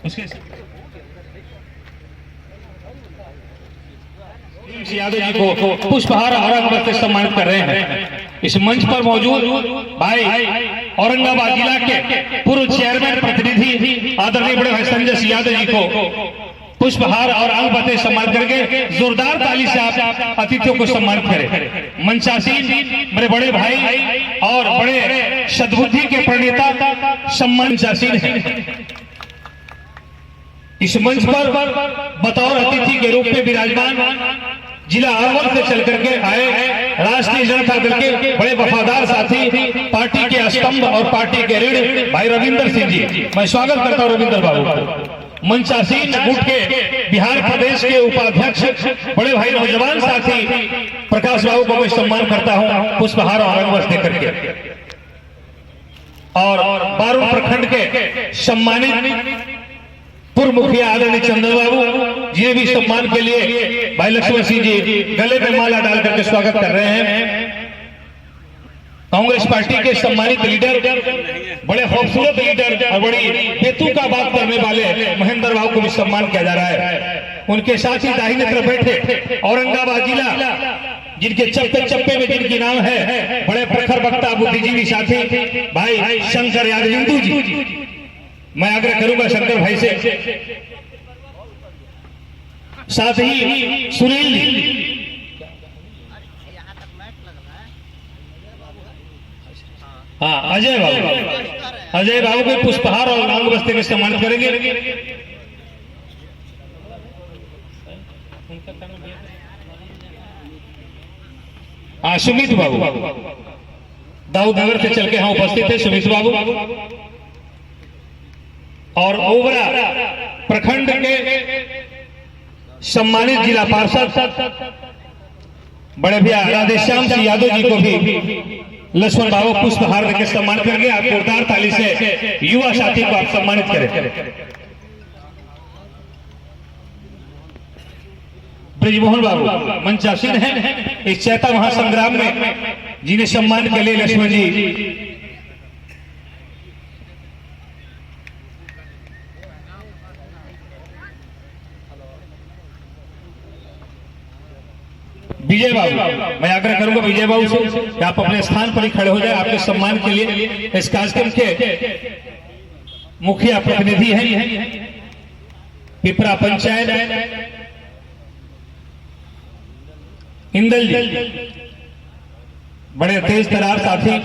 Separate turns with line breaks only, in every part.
उसके यादव जी को पुष्पहार और अगरबत्ती से सम्मानित कर रहे हैं। इस मंच पर मौजूद भाई औरंगाबाद जिला के पूर्व चेयरमैन प्रतिनिधि आदरणीय बड़े भाई संजय सिंह यादव जी को पुष्पहार और अगरबत्ती सम्मानित करके जोरदार ताली से आप अतिथियों को सम्मानित करें। मंचासीन मेरे बड़े भाई और बड़े सद्बुद्धि के प्रणेता मंचासीन हैं। इस मंच पर बतौर अतिथि के रूप में विराजमान जिला अरवल से चल करके आए राष्ट्रीय जनता दल के बड़े वफादार साथी, पार्टी के स्तंभ और पार्टी के रीढ़ भाई रविंदर सिंह जी, मैं स्वागत करता हूं रविंदर बाबू। मंचासीन गुट के बिहार प्रदेश के उपाध्यक्ष बड़े भाई नौजवान साथी प्रकाश बाबू को मैं सम्मान करता हूं पुष्पहार और अगरबत्ती करके। और बारूद प्रखंड के सम्मानित पूर्व मुखिया आदरणीय चंदन बाबू जी भी सम्मान के लिए भाई लक्ष्मण सिंह जी गले में माला डाल करके स्वागत कर रहे हैं। कांग्रेस पार्टी के सम्मानित लीडर, बड़े खूबसूरत लीडर और बड़ी बेतुका बात करने वाले महेंद्र बाबू को भी सम्मान किया जा रहा है। उनके साथ ही दाहिने तरफ बैठे औरंगाबाद जिला जिनके चप्पे चप्पे में जिनकी नाम है बड़े प्रखर वक्ता बुद्धिजीवी साथी भाई शंकर यादव हिंदू जी, मैं आग्रह करूंगा शंकर भाई से, साथ ही सुनील जी, हाँ अजय बाबू के पुष्पहार और अगरबत्ती में सम्मानित करेंगे। सुमित बाबू दाऊद नगर से चल के यहाँ उपस्थित है सुमित बाबू। और ओबरा प्रखंड के सम्मानित जिला पार्षद बड़े भैया राधेश्याम सिंह यादव जी को भी लक्ष्मण बाबू पुष्पहार देकर सम्मान करेंगे। आप जोरदार ताली से युवा साथी को आप सम्मानित करें। ब्रिजमोहन बाबू मंचासीन हैं इस चैता महासंग्राम में, जिन्हें सम्मान के लिए लक्ष्मण जी विजय बाबू, मैं आग्रह करूंगा विजय बाबू से कि आप अपने स्थान पर ही खड़े हो जाए। आपके सम्मान के लिए इस कार्यक्रम के मुखिया प्रतिनिधि हैं पिपरा पंचायत इंदल जी, बड़े तेज तरार साथी,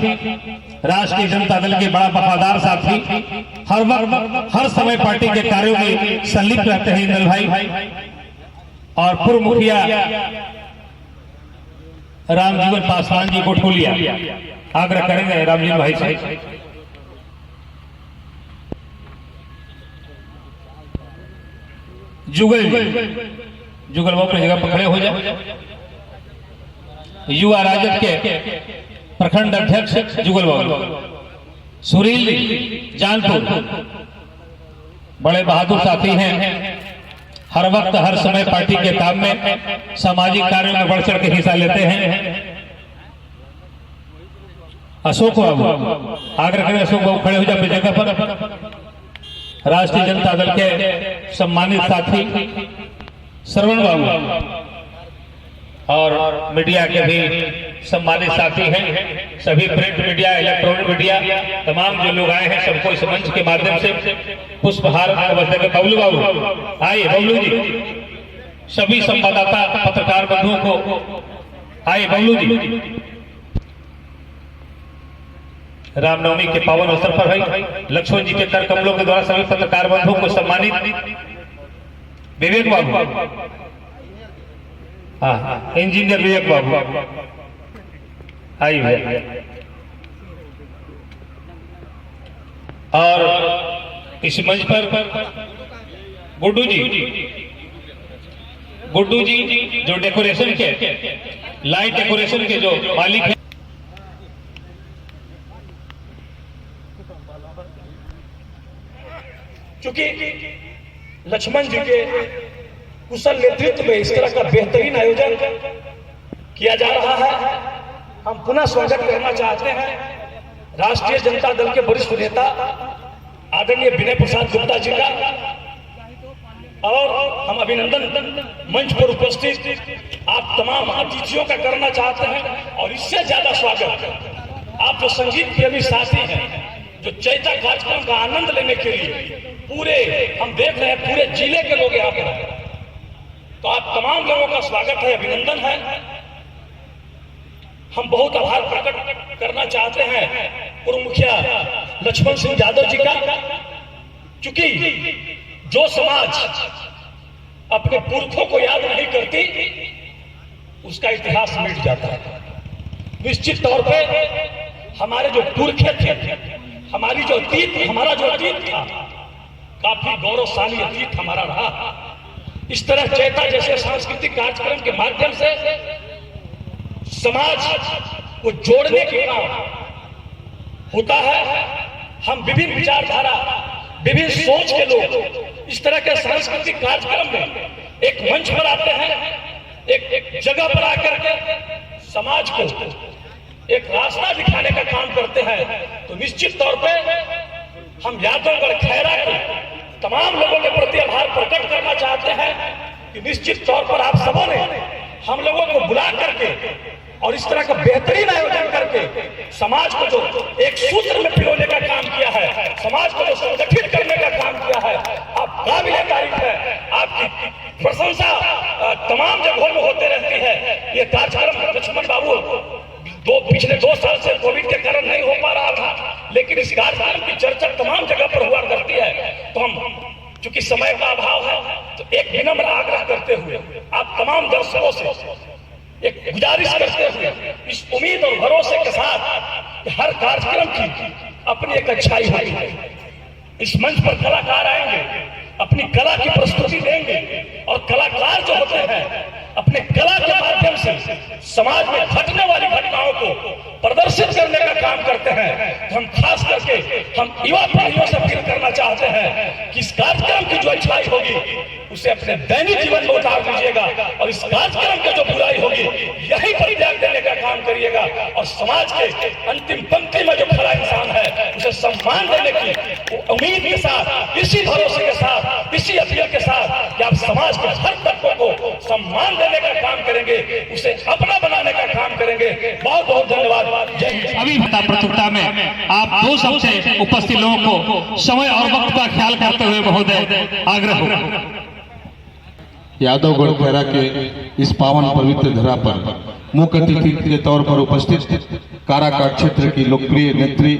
राष्ट्रीय जनता दल के बड़ा वफादार साथी, हर वक्त हर समय पार्टी के कार्यों में संलिप्त रहते हैं इंदल भाई। और पूर्व मुखिया रामजीवन पासवान जी कोठोलिया, आग्रह करेंगे रामजीवन भाई से। जुगल बाबू अपनी जगह पर खड़े हो जाए। युवा राजद के प्रखंड अध्यक्ष जुगल बाबू, सुरील जानपुर बड़े बहादुर साथी हैं, हर वक्त हर समय पार्टी के काम में सामाजिक कार्यों में बढ़ चढ़ के हिस्सा लेते हैं। अशोक बाबू, आग्रह करें अशोक बाबू खड़े हो जाए अपनी जगह पर। राष्ट्रीय जनता दल के सम्मानित साथी श्रवण बाबू और मीडिया के भी सम्मानित साथी हैं, सभी प्रिंट मीडिया, इलेक्ट्रॉनिक मीडिया, तमाम जो लोग आए हैं सबको इस मंच के माध्यम से पुष्पहार अगरबत्ती। बबलू बाबू आइए, बबलू जी, सभी संवाददाता पत्रकार बंधुओं को आइए। बबलू जी, रामनवमी के पावन अवसर पर भाई लक्ष्मण जी के कर कमलों के द्वारा सभी पत्रकार बंधुओं को सम्मानित। विवेक बाबू, हाँ इंजीनियर विवेक बाबू आइए। और इस मंच पर गुड्डू जी जो डेकोरेशन के लाइट डेकोरेशन के जो मालिक हैं,
क्योंकि लक्ष्मण जी के कुशल नेतृत्व में इस तरह का बेहतरीन आयोजन किया जा रहा है। हम पुनः स्वागत करना चाहते हैं राष्ट्रीय जनता दल के वरिष्ठ नेता आदरणीय विनय प्रसाद गुप्ता जी का, और हम अभिनंदन मंच पर उपस्थित आप तमाम अतिथियों का करना चाहते हैं। और इससे ज्यादा स्वागत आप जो संगीत प्रेमी साथी हैं, जो चैता कार्यक्रम का आनंद लेने के लिए पूरे हम देख रहे हैं पूरे जिले के लोग यहाँ पर हैं, तो आप तमाम लोगों का स्वागत है, अभिनंदन है। हम बहुत आभार प्रकट करना चाहते हैं पूर्व मुखिया लक्ष्मण सिंह यादव जी का, क्योंकि जो समाज अपने पुरखों को याद नहीं करती उसका इतिहास मिट जाता है। निश्चित तौर पे हमारे जो पुरखे थे, हमारी जो अतीत, हमारा जो अतीत था, काफी गौरवशाली अतीत हमारा रहा। इस तरह चैता जैसे सांस्कृतिक कार्यक्रम के माध्यम से समाज को जोड़ने के काम होता है। हम विभिन्न विचारधारा, विभिन्न सोच के लोग इस तरह के सांस्कृतिक कार्यक्रम में एक मंच पर आते हैं, एक जगह पर आकर के समाज को एक रास्ता दिखाने का काम करते हैं। तो निश्चित तौर पे हम यादवगढ़ खैरा के तमाम लोगों के प्रति आभार प्रकट करना चाहते हैं कि निश्चित तौर पर आप सबों ने हम लोगों को बुला करके और इस तरह का बेहतरीन आयोजन करके समाज को जो एक सूत्र में पिरोने का काम किया है, समाज को जो संगठित करने का काम किया है, आप काबिल तारीफ है। आपकी प्रशंसा तमाम जगहों में होते रहती है। ये कार्यक्रम लक्ष्मण बाबू पिछले 2 साल से कोविड के कारण नहीं हो पा रहा था, लेकिन इस कार्यक्रम की चर्चा तमाम जगह पर हुआ करती है। तो हम चूंकि समय का अभाव है, तो एक विनम्र आग्रह करते हुए आप तमाम दर्शकों से एक गुजारिश करते हुए इस उम्मीद और भरोसे के साथ कि हर कार्यक्रम की अपनी एक अच्छाई होगी। इस मंच पर कलाकार आएंगे, अपनी कला की प्रस्तुति देंगे, और कलाकार जो होते हैं अपने कला के माध्यम से समाज में घटने वाली घटनाओं को प्रदर्शित करने का काम करते हैं। तो हम खास करके हम युवा पीढ़ियों से अपील करना चाहते हैं कि इस कार्यक्रम की जो अच्छाई होगी उसे अपने दैनिक जीवन में उतार दीजिएगा, और इस कार्यक्रम की जो बुराई होगी यही पर त्याग देने का काम करिएगा, और समाज के अंतिम पंक्ति में जो खड़ा इंसान है उसे सम्मान देने की उम्मीद के साथ, इसी भरोसे के साथ, इसी अपील के साथ कि आप समाज के हर तत्वों को सम्मान देने का काम करेंगे, उसे अपना बनाने का काम करेंगे। बहुत बहुत धन्यवाद। जय हिंद।
अभी बता प्रतियोगिता में आप 2 शब्द से उपस्थित लोगों को समय और वक्त का ख्याल करते हुए महोदय आग्रह होगा।
यादवगढ़ खैरा के इस पावन पवित्र धरा पर मुख्य अतिथि के तौर पर उपस्थित काराकाट क्षेत्र की लोकप्रिय नेत्री,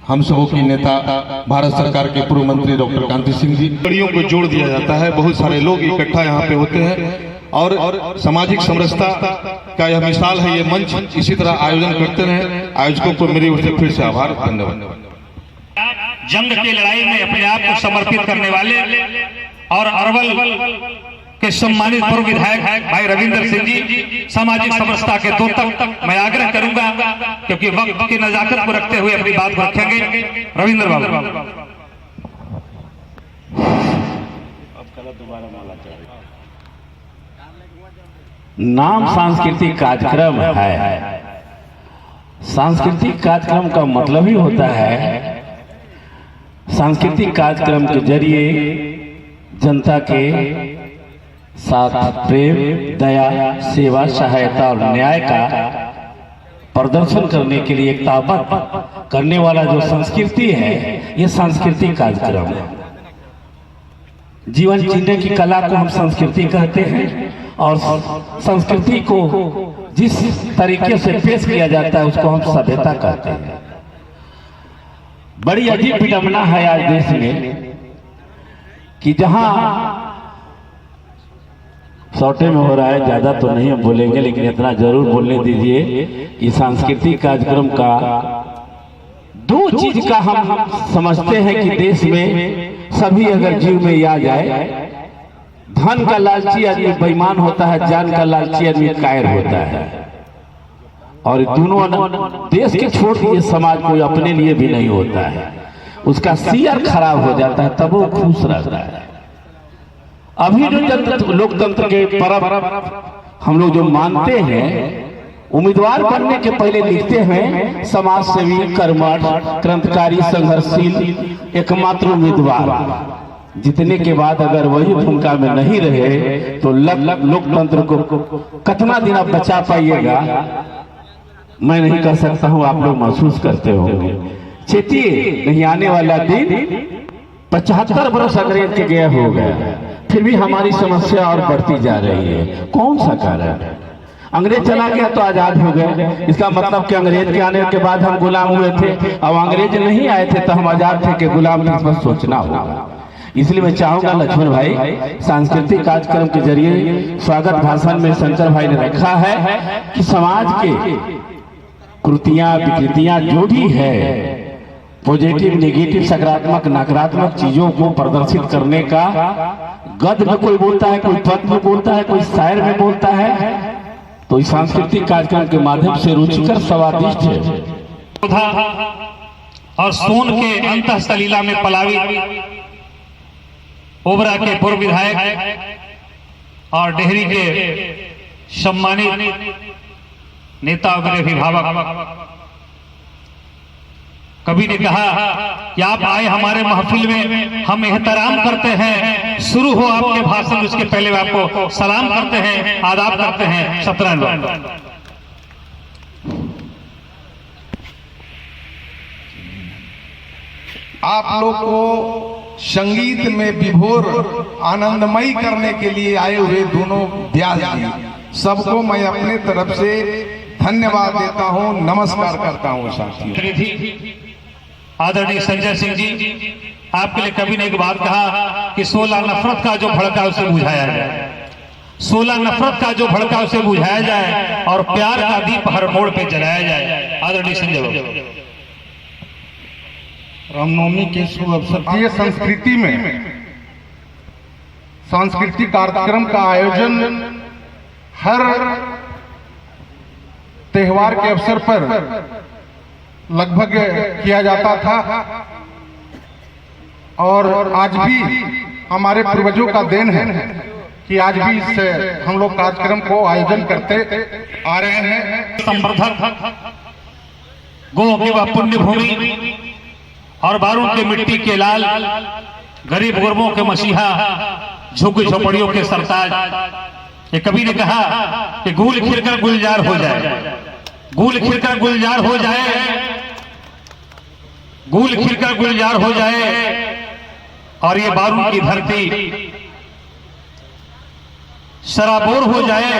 हम सबों की नेता, भारत सरकार के पूर्व मंत्री डॉक्टर कांति सिंह जी, कड़ियों को जोड़ दिया जाता है। बहुत सारे लोग इकट्ठा यहाँ पे होते हैं और सामाजिक समरसता का यह मिसाल है। ये मंच इसी तरह आयोजन करते रहे। आयोजकों को मेरी ओर से फिर से आभार, धन्यवाद।
जंग की लड़ाई में अपने आप को समर्पित करने वाले और अरवल के सम्मानित पूर्व विधायक भाई रविंद्र सिंह जी सामाजिक समरसता के 2 तक मैं आग्रह करूंगा, क्योंकि वक्त की नजाकत को रखते हुए अपनी बात को रखेंगे। रविंद्र बाबू।
नाम सांस्कृतिक कार्यक्रम है। सांस्कृतिक कार्यक्रम का मतलब ही होता है सांस्कृतिक कार्यक्रम के जरिए जनता के साथ प्रेम, दया, सेवा, सहायता और न्याय का प्रदर्शन करने के लिए एक ताकत करने वाला जो संस्कृति है, ये सांस्कृतिक कार्यक्रम है। जीवन जीने की कला को हम संस्कृति कहते हैं, और संस्कृति को जिस तरीके से पेश किया जाता है उसको हम सभ्यता कहते हैं। बड़ी अजीब विडंबना है आज देश में कि जहां शॉर्टे में हो रहा है, ज्यादा तो नहीं हम बोलेंगे, लेकिन इतना जरूर बोलने दीजिए कि सांस्कृतिक कार्यक्रम का 2 चीज का हम समझते हैं कि देश में सभी अगर जीव में आ जाए, धन का लालची आदमी बेईमान होता है, जान का लालची आदमी कायर होता है। और दोनों देश के छोड़ दिए समाज को अपने लिए भी नहीं होता है, उसका सीयर खराब हो जाता है, तब वो खुश रहता है। अभी जो लोकतंत्र के पर्व हम लोग जो मानते हैं, उम्मीदवार बनने के पहले लिखते हैं समाज सेवी, कर्मठ, क्रांतिकारी, संघर्षशील, एकमात्र उम्मीदवार। जीतने के बाद अगर वही भूमिका में नहीं रहे तो लोकतंत्र को कितना दिन आप बचा पाइएगा, मैं नहीं कर सकता हूं, आप लोग महसूस करते होंगे। चेतिए, नहीं आने वाला दिन 75 वर्ष अंग्रेज के गया हो गया, फिर भी हमारी समस्या और बढ़ती जा रही है। कौन सा कारण है? अंग्रेज चला गया तो आजाद हो गए, इसका मतलब कि अंग्रेज के आने के बाद हम गुलाम हुए थे, अब अंग्रेज नहीं आए थे तो हम आजाद थे कि गुलाम थे, इस पर सोचना होगा। इसलिए मैं चाहूंगा लक्ष्मण भाई, सांस्कृतिक कार्यक्रम के जरिए स्वागत भाषण में शंकर भाई ने रखा है कि समाज के कृतियां विकृतियां जो भी है, पॉजिटिव नेगेटिव सकारात्मक नकारात्मक चीजों को प्रदर्शित करने का, गद्य में कोई बोलता है, कोई पद्य में बोलता है, कोई शायर में बोलता है, तो इस सांस्कृतिक कार्यक्रम के माध्यम से रुचिकर स्वादिष्ट है।
और सोन के अंतः सलीला में पलावी ओबरा के पूर्व विधायक और डेहरी के सम्मानित नेता वगैरह अभिभावक, कवि ने कहा कि आप आए हमारे महफिल में, हम एहतराम करते हैं, शुरू हो आपके भाषण उसके पहले आपको सलाम करते हैं, आदाब करते हैं। सतरंग
आप लोग को संगीत में विभोर आनंदमयी करने के लिए आए हुए दोनों व्यास जी, सबको मैं अपने तरफ से धन्यवाद देता हूं, नमस्कार करता हूं। साथियों,
आदरणीय संजय सिंह जी, आपके लिए कवि ने एक बात कहा कि 16 नफरत का जो भड़का उसे बुझाया जाए, 16 नफरत का जो भड़का उसे बुझाया जाए और प्यार का दीप हर मोड़ पे जलाया जाए। आदरणीय संजय बाबू,
रामनवमी के शुभ अवसर पर संस्कृति में सांस्कृतिक कार्यक्रम का आयोजन हर त्योहार के अवसर पर लगभग किया जाता था, और आज भी हमारे पूर्वजों का देन है कि आज भी इस हम लोग कार्यक्रम को आयोजन करते आ रहे हैं।
संवर्धक गो की वह पुण्य भूमि और बारूद के मिट्टी के लाल, गरीब गुरबों के मसीहा, झुग्गी झोपड़ियों के सरताज। ये कवि ने कहा कि गूल खिलकर गुलजार हो जाए, गूल खिलकर गुलजार हो जाए, गूल खिलकर गुलजार हो जाए, और ये बारूद की धरती शराबोर हो जाए।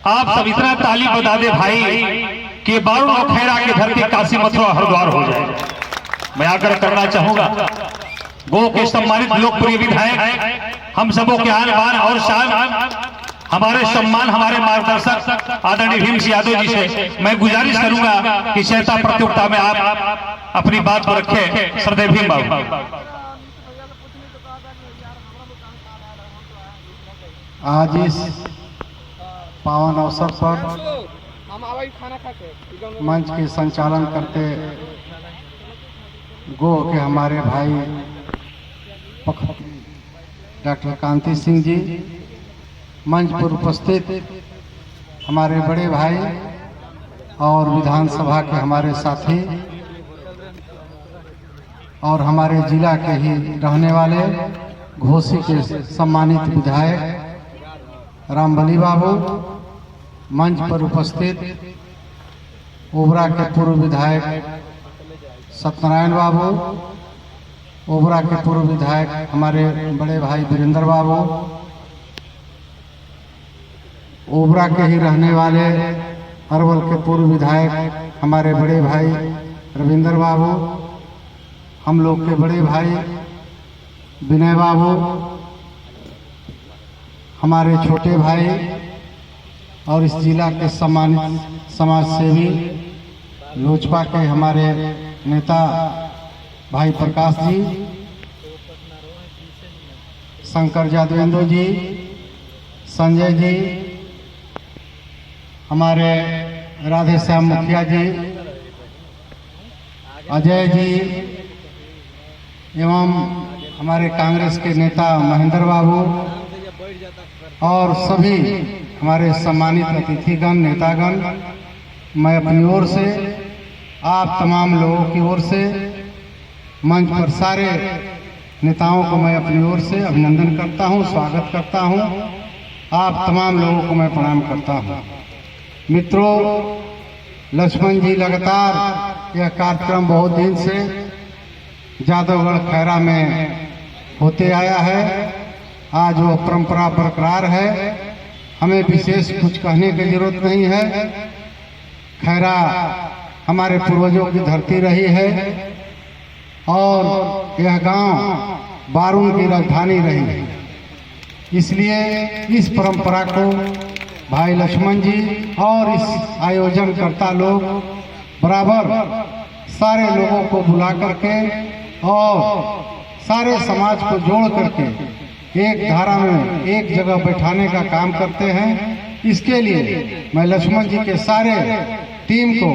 आप सब इतना ताली बजा दे भाई कि बारूद और खैरा की धरती काशी मथुरा हरिद्वार हो जाए। मैं आग्रह करना चाहूंगा, गो के सम्मानित लोकप्रिय विधायक, हम सबों के आन बान और शान, हमारे सम्मान, हमारे मार्गदर्शक आदरणीय भीम सिंह यादव जी से मैं गुजारिश करूंगा कि चेता प्रतियोगिता में आप अपनी बात को रखें। श्रद्धेय भीम बाबू,
आज इस पावन अवसर पर मंच के संचालन करते गो के हमारे भाई डॉक्टर कांति सिंह जी, मंच पर उपस्थित हमारे बड़े भाई और विधानसभा के हमारे साथी और हमारे जिला के ही रहने वाले घोसी के सम्मानित विधायक रामबली बाबू, मंच पर उपस्थित ओबरा के पूर्व विधायक सत्यनारायण बाबू, ओबरा के पूर्व विधायक हमारे बड़े भाई वीरेंद्र बाबू, ओबरा के ही रहने वाले अरवल के पूर्व विधायक हमारे बड़े भाई रविंद्र बाबू, हम लोग के बड़े भाई विनय बाबू, हमारे छोटे भाई और इस जिला के सम्मानित समाज सेवी लोजपा के हमारे नेता भाई प्रकाश जी, शंकर यादवेंद्र जी, संजय जी, हमारे राधे श्याम मुखिया जी, अजय जी एवं हमारे कांग्रेस के नेता महेंद्र बाबू और सभी हमारे सम्मानित अतिथिगण नेतागण, मैं अपनी ओर से आप तमाम लोगों की ओर से मंच पर सारे नेताओं को मैं अपनी ओर से अभिनंदन करता हूं, स्वागत करता हूं। आप तमाम लोगों को मैं प्रणाम करता हूं। मित्रों, लक्ष्मण जी लगातार यह कार्यक्रम बहुत दिन से जादवगढ़ खैरा में होते आया है। आज वो परंपरा बरकरार है, हमें विशेष कुछ कहने की जरूरत नहीं है। खैरा हमारे पूर्वजों की धरती रही है और यह गांव बारून की राजधानी रही है। इसलिए इस परंपरा को भाई लक्ष्मण जी और इस आयोजन करता लोग बराबर सारे लोगों को बुला करके और सारे समाज को जोड़ करके एक धारा में एक जगह बैठाने का काम करते हैं। इसके लिए मैं लक्ष्मण जी के सारे टीम को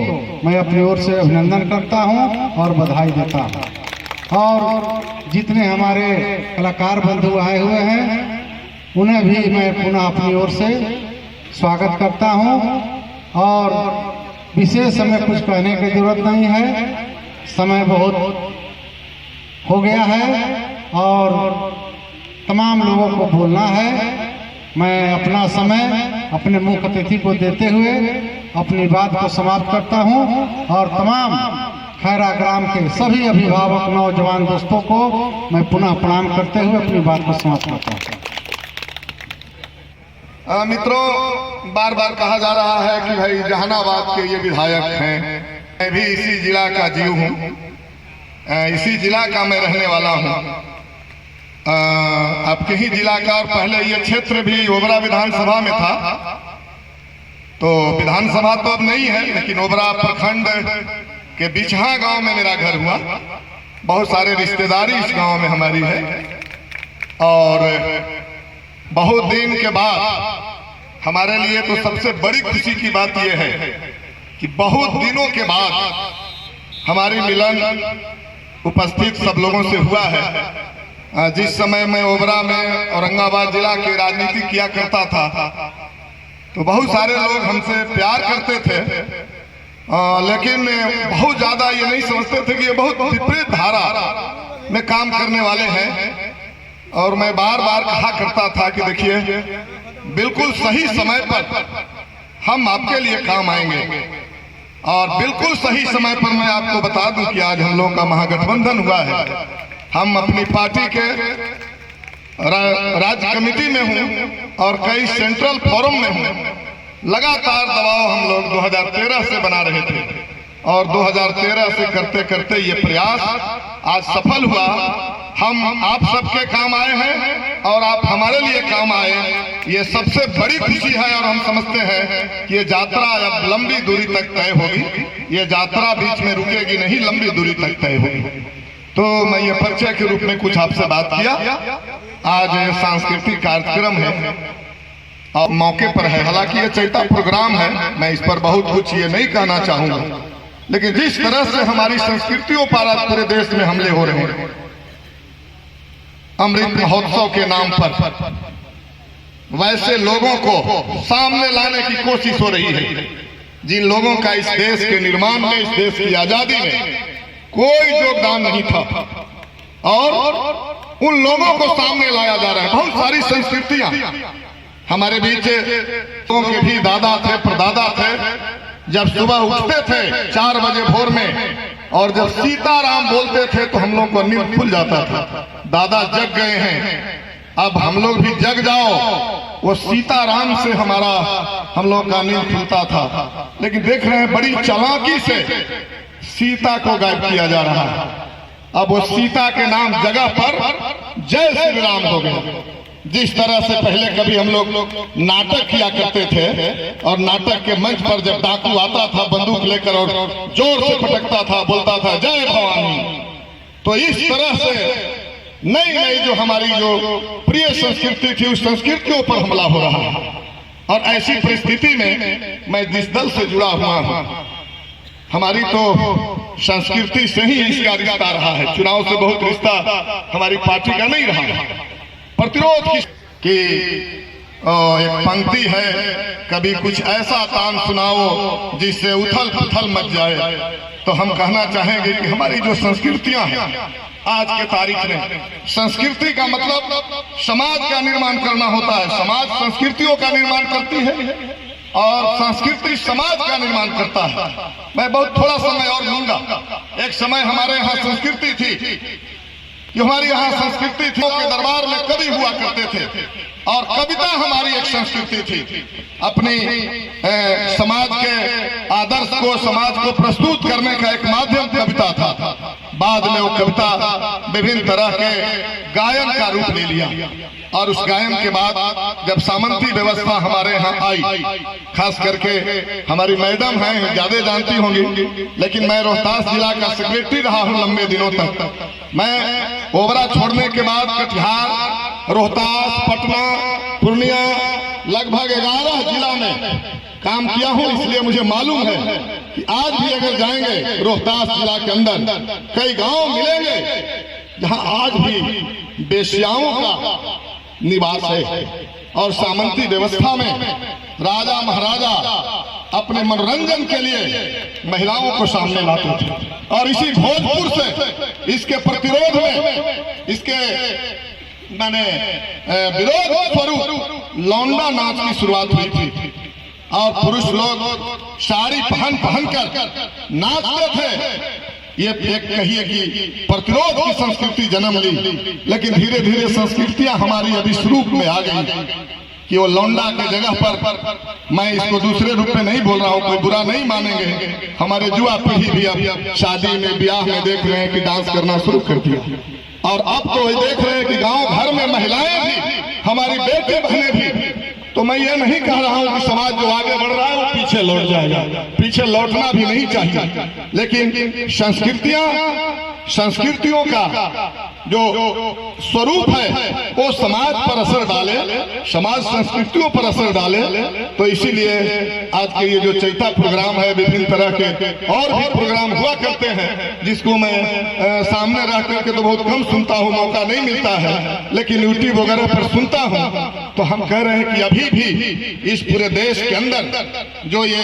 मैं अपनी ओर से अभिनंदन करता हूं और बधाई देता हूं। और जितने हमारे कलाकार बंधु आए हुए हैं उन्हें भी मैं पुनः अपनी ओर से स्वागत करता हूं। और विशेष हमें कुछ कहने की जरूरत नहीं है, समय बहुत हो गया है और तमाम लोगों को बोलना है। मैं अपना समय अपने मुख्य अतिथि को देते हुए अपनी बात को समाप्त करता हूं और तमाम खैरा ग्राम के सभी अभिभावक नौजवान दोस्तों को मैं पुनः प्रणाम करते हुए अपनी बात को समाप्त करता हूं।
मित्रों, बार बार कहा जा रहा है कि भाई जहानाबाद के ये विधायक हैं। मैं भी इसी जिला का जीव हूँ, इसी जिला का मैं रहने वाला हूँ, आपके ही जिला का। और पहले ये क्षेत्र भी ओबरा विधानसभा में था। तो विधानसभा तो अब नहीं है, लेकिन ओबरा प्रखंड के बिछहा गांव में मेरा घर हुआ। बहुत सारे रिश्तेदारी इस गांव में हमारी है। और बहुत दिन के बाद हमारे लिए तो सबसे बड़ी खुशी की बात यह है कि बहुत दिनों के बाद हमारी मिलन उपस्थित सब लोगों से हुआ है। जिस समय मैं ओबरा में औरंगाबाद जिला की राजनीति किया करता था तो बहुत सारे लोग हमसे प्यार करते थे, लेकिन बहुत ज्यादा ये नहीं समझते थे कि ये बहुत विपरीत धारा में काम करने वाले हैं। और मैं बार बार कहा करता था कि देखिए, बिल्कुल सही समय पर हम आपके लिए काम आएंगे। और बिल्कुल सही समय पर मैं आपको बता दूं कि आज हम लोगों का महागठबंधन हुआ है। हम अपनी पार्टी के राज्य कमेटी में हूं और कई सेंट्रल फोरम में हूं। लगातार दबाव हम लोग 2013 से बना रहे थे और 2013 से करते करते ये प्रयास आज सफल हुआ। हम आप सबके काम आए हैं और आप हमारे लिए काम आए, ये सबसे बड़ी खुशी है। और हम समझते हैं कि ये यात्रा अब लंबी दूरी तक तय होगी। ये यात्रा बीच में रुकेगी नहीं, लंबी दूरी तक तय होगी। तो मैं ये परिचय के रूप में कुछ आपसे बात किया। आज सांस्कृतिक कार्यक्रम है और मौके पर है। हालांकि ये चैता प्रोग्राम है, मैं इस पर बहुत कुछ ये नहीं कहना चाहूंगा, लेकिन जिस तरह से हमारी संस्कृतियों पर आज पूरे देश में हमले हो रहे हैं अमृत महोत्सव के नाम पर, वैसे लोगों को सामने लाने की कोशिश हो रही है जिन लोगों का इस देश के निर्माण में, इस देश की आजादी में कोई योगदान नहीं था, और उन लोगों को सामने लाया जा रहा है। बहुत सारी संस्कृतियां हमारे बीच लोगों के भी दादा थे, परदादा थे। जब सुबह उठते थे 4 बजे भोर में और जब सीताराम बोलते थे तो हम लोग को नींद खुल जाता था। दादा जग गए हैं, अब हम लोग भी जग जाओ। वो सीताराम से हम लोग का नींद खुलता था। लेकिन देख रहे हैं बड़ी चालाकी से सीता को गायब किया जा रहा है। अब वो सीता के नाम जगह पर जय श्री राम हो गए। जिस तरह से पहले कभी हम लोग नाटक किया करते थे और नाटक के मंच पर जब डाकू आता था बंदूक लेकर और जोर से पटकता था, बोलता था जय भवानी, तो इस तरह से नई नई जो हमारी जो प्रिय संस्कृति थी उस संस्कृतियों पर हमला हो रहा है। और ऐसी परिस्थिति में मैं जिस दल से जुड़ा हुआ हूं, हमारी तो संस्कृति से ही इसका रिश्ता रहा है। चुनाव से बहुत रिश्ता हमारी पार्टी का नहीं रहा। प्रतिरोध की एक पंक्ति है, कभी कुछ ऐसा तान सुनाओ जिससे उथल पुथल मच जाए।
तो हम कहना चाहेंगे कि हमारी जो संस्कृतियां हैं आज के तारीख में, संस्कृति का मतलब समाज का निर्माण करना होता है। समाज संस्कृतियों का निर्माण करती है और संस्कृति समाज का निर्माण करता है। मैं बहुत थोड़ा समय और लूंगा। एक समय हमारे यहाँ संस्कृति थी कि हमारे यहाँ संस्कृति थी के दरबार में कवि हुआ करते थे और कविता हमारी एक संस्कृति थी। अपनी समाज के आदर्श को, समाज को प्रस्तुत करने का एक माध्यम कविता था। बाद में वो कविता विभिन्न तरह के गायन का रूप ले लिया और उस गायन के बाद जब सामंती व्यवस्था हमारे यहाँ आई, खास करके हमारी मैडम हैं ज्यादा जानती होंगी, लेकिन मैं रोहतास जिला का सेक्रेटरी रहा हूँ लंबे दिनों तक। मैं ओबरा छोड़ने के बाद कटिहार, रोहतास, पटना, पूर्णिया लगभग 11 जिला में काम किया हूं, इसलिए मुझे मालूम है कि आज भी अगर जाएंगे रोहतास जिला के अंदर कई गांव मिलेंगे जहां आज भी बेश्याओं का निवास है। और सामंती व्यवस्था में राजा महाराजा अपने मनोरंजन के लिए महिलाओं को सामने लाते थे और इसी भोजपुर से इसके प्रतिरोध में, इसके मैंने विरोध स्वरूप लौंडा नाच की शुरुआत हुई थी और पुरुष लोग साड़ी पहन कर नाचते थे। ये एक कहिए कि प्रतिरोध की संस्कृति जन्म ली, लेकिन धीरे धीरे संस्कृतियां हमारी अभी स्वरूप में आ गई कि वो लौंडा की जगह पर, मैं इसको दूसरे रूप में नहीं बोल रहा हूँ, कोई बुरा नहीं मानेंगे, हमारे युवा पीढ़ी भी अब शादी में, ब्याह में देख रहे हैं कि डांस करना शुरू कर दिया। और अब तो देख रहे हैं कि गांव भर में महिलाएं भी, हमारी बेटे बहनें भी। तो मैं ये नहीं कह रहा हूं कि समाज जो आगे बढ़ रहा है वो पीछे लौट जाएगा, पीछे लौटना भी नहीं चाहिए, लेकिन संस्कृतियों का जो स्वरूप है वो समाज पर असर डाले, समाज संस्कृतियों पर असर डाले। तो इसीलिए आज के ये जो चैता प्रोग्राम है, विभिन्न तरह के और भी प्रोग्राम हुआ करते हैं जिसको मैं सामने रह करके तो बहुत कम सुनता हूँ, मौका नहीं मिलता है, लेकिन यूट्यूब वगैरह पर सुनता हूँ। तो हम कह रहे हैं कि अभी भी इस पूरे देश के अंदर जो ये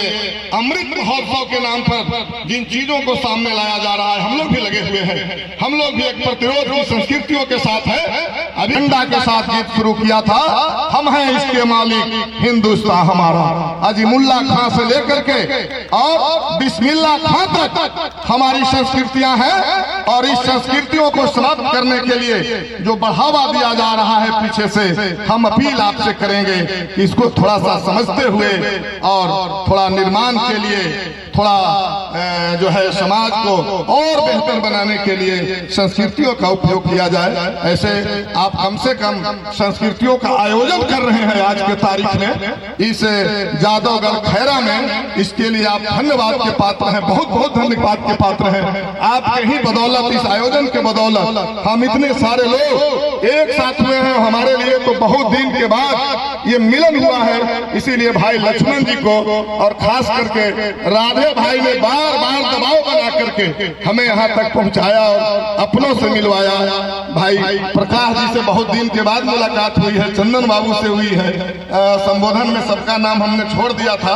अमृत महोत्सव के नाम पर जिन चीजों को सामने लाया जा रहा है, हम लोग भी लगे हुए हैं। हम लोग भी एक प्रतिरोध की संस्कृतियों के साथ है। अभी झंडा के साथ गीत शुरू किया था, हम हैं इसके मालिक, हिंदुस्तान हमारा। अजीमुल्ला खां से लेकर के और बिस्मिल्लाह खां तक हमारी संस्कृतियां हैं और इस संस्कृतियों को समाप्त करने के लिए जो बढ़ावा दिया जा रहा है पीछे से, हम अपील आपसे करेंगे कि इसको थोड़ा सा समझते हुए और थोड़ा निर्माण के लिए, थोड़ा जो है समाज को और बेहतर बनाने के लिए संस्कृतियों का उपयोग किया जाए। ऐसे आप कम से कम संस्कृतियों का आयोजन कर रहे हैं आज के तारीख में इस जादवगढ़ खैरा में, इसके लिए आप धन्यवाद के पात्र हैं, बहुत बहुत धन्यवाद के पात्र हैं। आपके ही बदौलत, इस आयोजन के बदौलत हम इतने सारे लोग एक साथ हुए हैं। हमारे लिए तो बहुत दिन के बाद ये मिलन हुआ है, इसीलिए भाई लक्ष्मण जी को और खास करके राधे भाई ने बार बार दबाव बना करके हमें यहाँ तक पहुँचाया और अपनों से मिलवाया। भाई प्रकाश जी से बहुत दिन के बाद मुलाकात हुई है, चंदन बाबू से हुई है। संबोधन में सबका नाम हमने छोड़ दिया था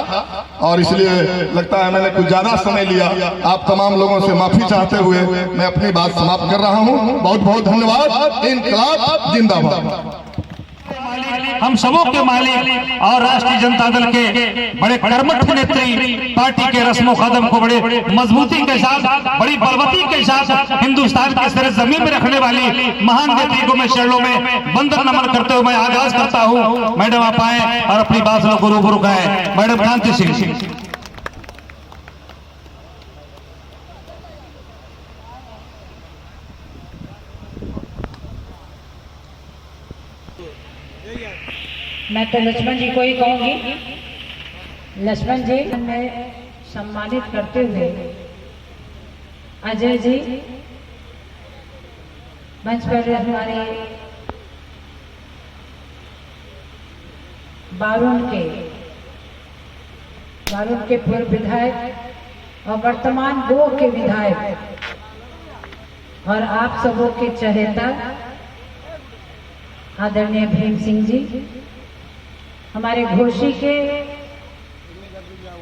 और इसलिए लगता है मैंने कुछ ज्यादा समय लिया। आप तमाम लोगों से माफी चाहते हुए मैं अपनी बात समाप्त कर रहा हूँ। बहुत बहुत धन्यवाद। इनकलाब जिंदाबाद।
हम सबों के मालिक और राष्ट्रीय जनता दल के बड़े कर्मठ नेत्री, पार्टी के रस्मों कदम को बड़े मजबूती के साथ, बड़ी बलवती के साथ हिंदुस्तान के सर जमीन में रखने वाली महान व्यक्ति को मैं चरणों में वंदन नमन करते हुए मैं आगाज करता हूँ। मैडम आप आए और अपनी बात को रूबरू कहें। मैडम कांति सिंह।
मैं तो लक्ष्मण जी को ही कहूंगी। लक्ष्मण जी हमें सम्मानित करते हुए अजय जी मंच पर हमारे बारून के पूर्व विधायक और वर्तमान 2 के विधायक और आप सबों के चहेता आदरणीय भीम सिंह जी, हमारे घोसी के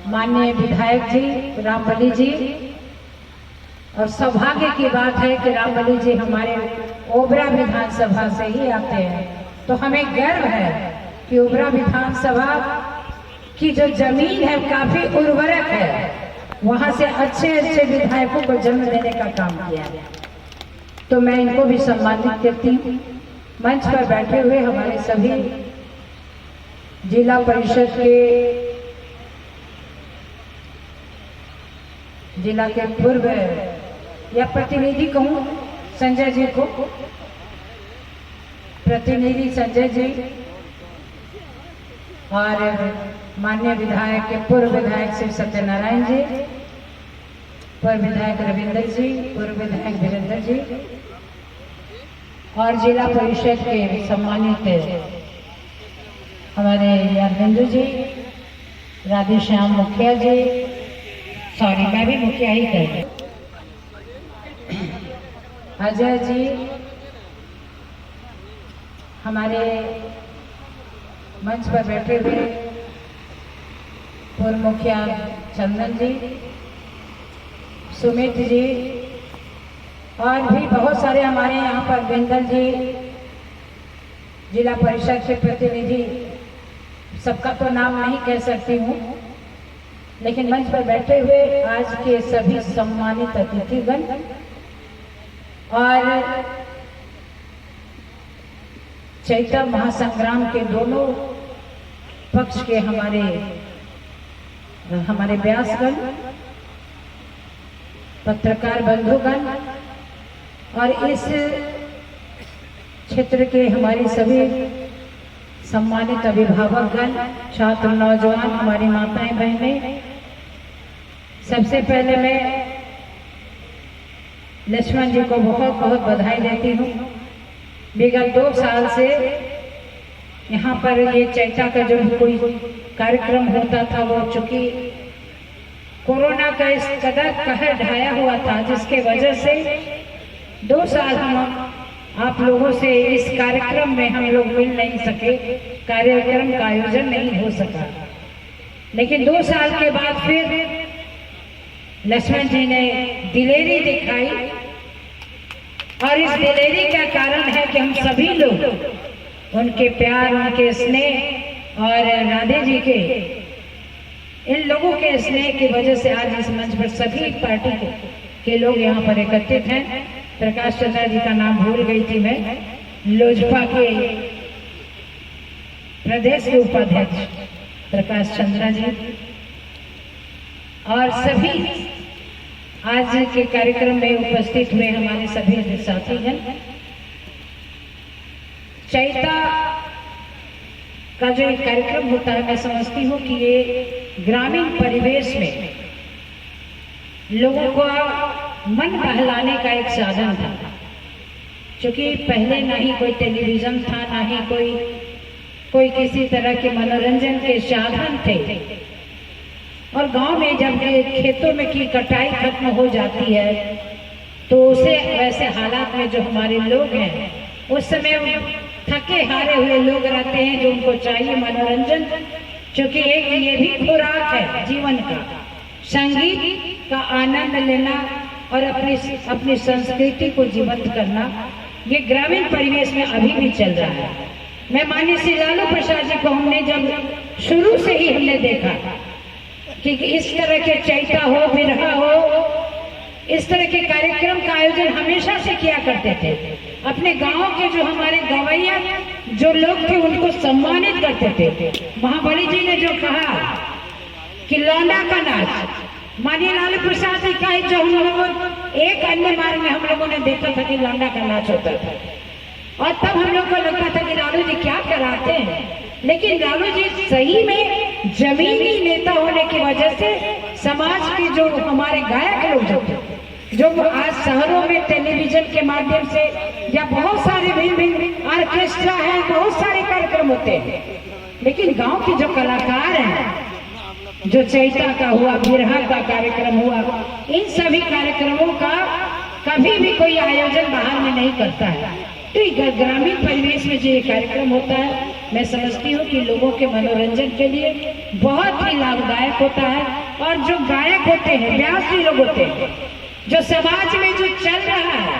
माननीय विधायक जी रामबली जी, और सौभाग्य की बात है कि रामबली जी हमारे ओबरा विधानसभा से ही आते हैं, तो हमें गर्व है कि ओबरा विधानसभा की जो जमीन है काफी उर्वरक है, वहां से अच्छे अच्छे विधायकों को जन्म देने का काम किया है। तो मैं इनको भी सम्मानित करती हूँ। मंच पर बैठे हुए हमारे सभी जिला परिषद के जिला के पूर्व या प्रतिनिधि कहूँ संजय जी को, प्रतिनिधि संजय जी और माननीय विधायक के पूर्व विधायक श्री सत्यनारायण जी, पूर्व विधायक रविंदर जी, पूर्व विधायक वीरेंद्र जी और जिला परिषद के सम्मानित हमारे अरविंदु जी, राधेश्याम मुखिया जी, सॉरी मैं भी मुखिया ही कह, अजय जी, हमारे मंच पर बैठे हुए पूर्व मुखिया चंदन जी, सुमित जी और भी बहुत सारे हमारे यहाँ पर बिंदल जी, जिला परिषद के प्रतिनिधि, सबका तो नाम नहीं कह सकती हूँ, लेकिन मंच पर बैठे हुए आज के सभी सम्मानित अतिथिगण और चैता महासंग्राम के दोनों पक्ष के हमारे व्यासगण, पत्रकार बंधुगण और इस क्षेत्र के हमारे सभी सम्मानित अभिभावकगण, छात्र, नौजवान, हमारी माताएं बहनें, सबसे पहले मैं लक्ष्मण जी को बहुत बहुत बधाई देती हूँ। विगत 2 साल से यहाँ पर ये चैता का जो कोई कार्यक्रम होता था वो चूंकि कोरोना का इस कदर कहर ढाया हुआ था, जिसके वजह से 2 साल हम आप लोगों से इस कार्यक्रम में हम लोग मिल नहीं सके, कार्यक्रम का आयोजन नहीं हो सका। लेकिन 2 साल के बाद फिर लक्ष्मण जी ने दिलेरी दिखाई और इस दिलेरी का कारण है कि हम सभी लोग उनके प्यार, उनके स्नेह और राधे जी के इन लोगों के स्नेह की वजह से आज इस मंच पर सभी पार्टी के लोग यहाँ पर एकत्रित हैं। प्रकाश चंद्रा जी का नाम भूल गई थी मैं, लोजपा के प्रदेश के उपाध्यक्ष प्रकाश चंद्रा जी और सभी आज के कार्यक्रम में उपस्थित हुए हमारे सभी साथीगण। चैता का जो एक कार्यक्रम होता है, मैं समझती हूँ कि ये ग्रामीण परिवेश में लोगों को मन बहलाने का एक साधन था, क्योंकि पहले ना ही कोई टेलीविजन था, ना ही कोई किसी तरह के मनोरंजन के साधन थे। और गांव में जब खेतों में की कटाई खत्म हो जाती है तो उसे वैसे हालात में जो हमारे लोग हैं उस समय थके हारे हुए लोग रहते हैं, जो उनको चाहिए मनोरंजन, क्योंकि एक ये भी खुराक है जीवन का, संगीत का आनंद लेना और अपनी संस्कृति को जीवंत करना। ये ग्रामीण परिवेश में अभी भी चल रहा है। मैं माननीय श्री लालू प्रसाद जी को हमने जब शुरू से ही हमने देखा कि इस तरह के चैता हो, बिरहा हो, इस तरह के कार्यक्रम का आयोजन हमेशा से किया करते थे। अपने गांव के जो हमारे गवैया जो लोग थे उनको सम्मानित करते थे। महाबली जी ने जो कहा कि लौंडा का नाच, माननीय लालू प्रसाद जी का जो हम लोग एक अन्य मार्ग में हम लोगों ने देखा था कि लौंडा का नाच होता था, और तब हम लोग को लगता था कि लालू जी क्या कराते हैं। लेकिन लालू जी सही में जमीनी नेता होने की वजह से समाज के जो हमारे गायक लोग जो थे, जो आज शहरों में टेलीविजन के माध्यम से या बहुत सारे भिन्न ऑर्केस्ट्रा है, बहुत सारे कार्यक्रम होते हैं, लेकिन गांव के जो कलाकार हैं, जो चैता का हुआ, बिरहा का कार्यक्रम हुआ, इन सभी कार्यक्रमों का कभी भी कोई आयोजन बाहर में नहीं करता है। तो ग्रामीण परिवेश में जो ये कार्यक्रम होता है, मैं समझती हूँ कि लोगों के मनोरंजन के लिए बहुत ही लाभदायक होता है। और जो गायक होते हैं, व्यास जी लोग होते हैं, जो समाज में जो चल रहा है,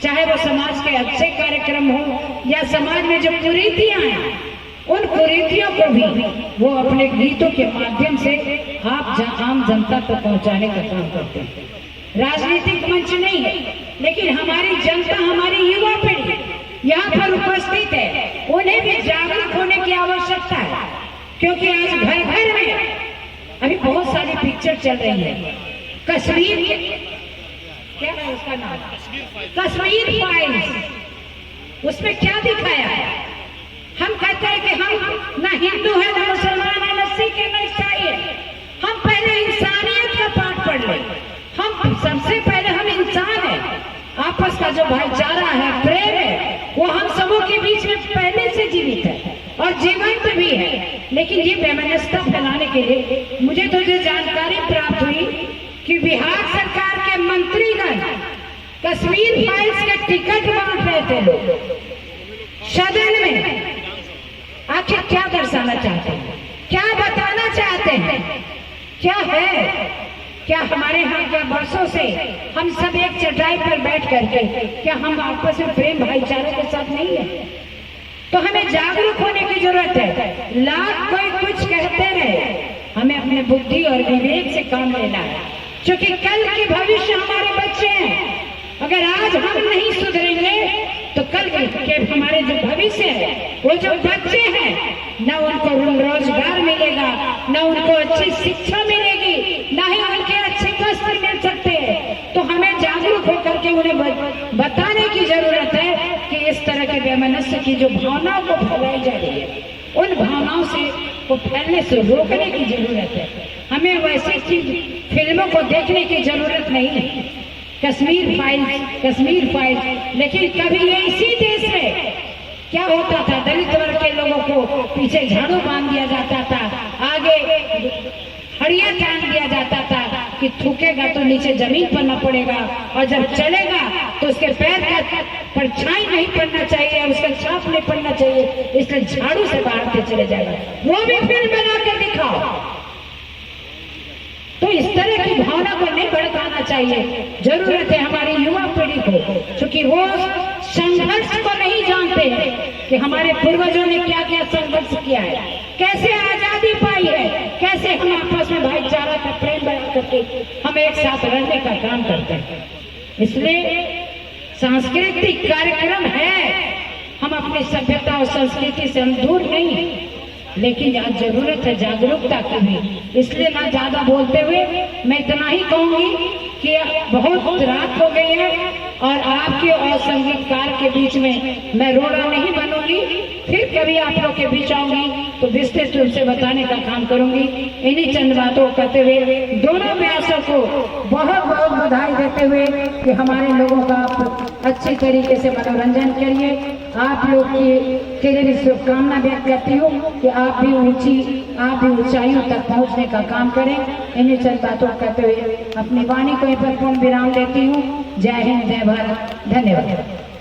चाहे वो समाज के अच्छे कार्यक्रम हो या समाज में जो कुरीतियां हैं, उन कुरीतियों को भी वो अपने गीतों के माध्यम से आम जनता तक पहुंचाने का काम करते हैं। राजनीतिक मंच नहीं है, लेकिन हमारी जनता, हमारी युवा पीढ़ी यहाँ पर उपस्थित है, उन्हें भी जागरूक होने की आवश्यकता है। क्योंकि आज घर घर में अभी बहुत सारी पिक्चर चल रही है। कश्मीर, क्या है उसका नाम, कश्मीर फाइल्स। उसमें क्या दिखाया है? हम कहते हैं कि हम ना हिंदू है, ना मुसलमान है, ना सिख है, ना ईसाई है। हम पहले इंसानियत का पाठ पढ़ लें। हम सबसे पहले हम इंसान हैं। आपस का जो भाईचारा है, प्रेम है, वो हम सबों के बीच में पहले से जीवित है और जीवंत भी है। लेकिन ये वैमनस्यता फैलाने के लिए मुझे तो जो जानकारी प्राप्त हुई कि बिहार सरकार के मंत्रीगण कश्मीर फाइल्स के टिकट बांट रहे थे लोग सदन में। आखिर क्या दर्शाना चाहते हैं, क्या बताना चाहते हैं, क्या है? क्या हमारे यहाँ क्या वर्षों से हम सब एक चटाई पर बैठ करके क्या हम आपस में प्रेम भाईचारे के साथ नहीं है? तो हमें जागरूक होने की जरूरत है। लाख कोई कुछ कहते रहे, हमें अपने बुद्धि और विवेक से काम लेना है, क्योंकि कल के भविष्य हमारे बच्चे हैं। अगर आज हम नहीं सुधरेंगे तो कल के हमारे जो भविष्य है, वो जो बच्चे हैं, न उनको रोजगार मिलेगा, न उनको अच्छी शिक्षा मिलेगी, न ही उनके अच्छे वस्त्र मिल सकते हैं। तो हमें जागरूक होकर के उन्हें बताने की जरूरत है कि इस तरह के वैमनस्य की जो भावनाओं को फैलाई जा रही है, उन भावनाओं से को फैलने से रोकने की जरूरत है। हमें वैसी चीज फिल्मों को देखने की जरूरत नहीं है। कश्मीर फाइल्स, लेकिन कभी ये इसी देश में क्या होता था, दलित वर्ग के लोगों को पीछे झाड़ू बांध दिया जाता था, आगे हड़िया टांग दिया जाता था कि थूकेगा तो नीचे जमीन पर न पड़ेगा, और जब चलेगा तो उसके पैर का परछाई नहीं पड़ना चाहिए, उसका छाप नहीं पड़ना चाहिए, इसलिए झाड़ू से बाहर के चले जाएगा। वो भी फिल्म बना कर दिखाओ। तो इस तरह की भावना को नहीं भड़काना चाहिए। जरूरत है हमारी युवा पीढ़ी को, क्योंकि वो संघर्ष को नहीं जानते हैं कि हमारे पूर्वजों ने क्या क्या संघर्ष किया है, कैसे आजादी पाई है, कैसे हम आपस में भाईचारा का प्रेम बना करके हम एक साथ रहने का काम करते हैं। इसलिए सांस्कृतिक कार्यक्रम है, हम अपनी सभ्यता और संस्कृति से हम दूर नहीं है, लेकिन आज जरूरत है जागरूकता की भी। इसलिए मैं ज्यादा बोलते हुए मैं इतना ही कहूंगी कि बहुत रात हो गई है और आपके और संगीतकार के बीच में मैं रोड़ा नहीं बनूंगी। फिर कभी आप लोग के बीच आऊंगी तो विस्तृत रूप से बताने का काम करूंगी। इन्हीं चंद बातों को कहते हुए दोनों व्यासों को बहुत बहुत बधाई देते हुए कि हमारे लोगों का आप अच्छी तरीके से मनोरंजन करिए। आप लोग के लिए भी शुभकामना व्यक्त करती हूँ कि आप भी ऊंचाइयों तक पहुँचने का काम करें। इन्हीं चंद बातों को कहते हुए अपनी वाणी को यहीं पर पूर्ण विराम देती हूँ। जय हिंद, जय भारत, धन्यवाद।